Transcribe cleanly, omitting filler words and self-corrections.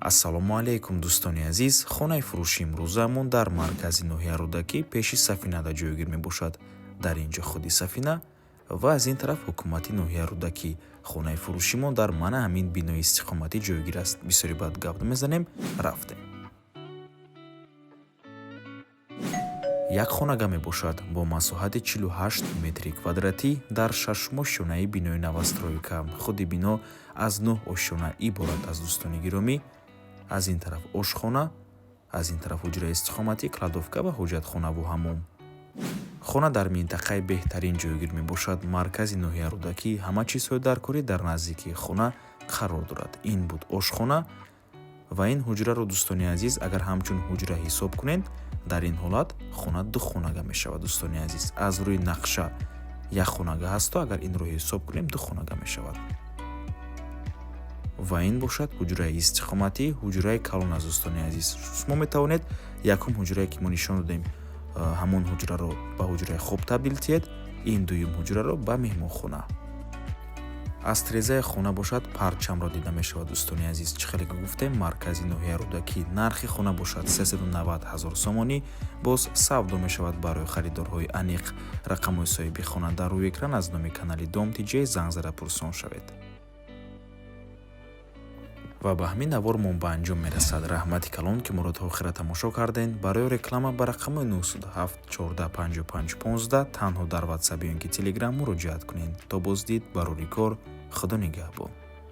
ассалому алейкум дӯстони азиз, хонаи фурӯши имрӯзаамон дар маркази ноҳия рӯдакӣ пеши сафинада ҷойгир мебошад. Дар ин ҷо худи сафина ва аз ин тараф ҳукумати ноҳия рӯдакӣ. Хонаи фурӯшимон дар мана ҳамин бинои истиқоматӣ ҷойгир аст. Бисёри бад гап намезанем, рафтем. Як хонага мебошад бо масоҳати 48 метри квадратӣ дар 6 ошёнаи бинои новостройка. Худи бино аз 9 ошёна иборат аст. Дӯстони гиромӣ, аз ин тараф ошхона, аз ин тараф ҳуҷраи истиқоматӣ, кладовка ва ҳоҷатхонаву ҳаммом. хона дар минтақаи беҳтарин ҷойгир мебошад. Маркази ноҳия рӯдакӣ ҳама чизҳои даркорӣ дар наздикии хона қарор дорад. Ин буд ошхона ва ин ҳуҷраро дӯстони азиз агар ҳамчун ҳуҷра ҳисоб кунед, дар ин ҳолат хона ду хонага мешавад. Дӯстони азиз, аз рӯи нақша як хонага ҳасту, агар инро ҳисоб кунем ду хонага мешавад. ва ин бошад ҳуҷраи истиқоматӣ, ҳуҷраи калон аст. Дӯстони азиз, шумо метавонед якум ҳуҷрае ки мо нишон додем ҳамон ҳуҷраро ба ҳуҷраи хоб табдил диҳед, ин дуюм ҳуҷраро ба меҳмонхона. аз тирезаи хона бошад парчамро дида мешавад. Дӯстони азиз, чӣ хеле гуфтем, маркази ноҳия рӯдакӣ. Нархи хона бошад 390 000 сомонӣ. боз савдо мешавад барои харидорҳои аниқ. рақамҳои соҳиби хона дар рӯи экран аз номи канали Дом Тиҷей занг зада пурсон шавед. ва ба ҳамин навор мон ба анҷом мерасад. раҳмати калон ки моро то охира тамошо кардем. барои реклама ба рақамҳои 907 14 55 15 танҳо дар ватсап ё ин ки телеграм муроҷиат кунед. то боздид, барори кор, худо нигаҳбон.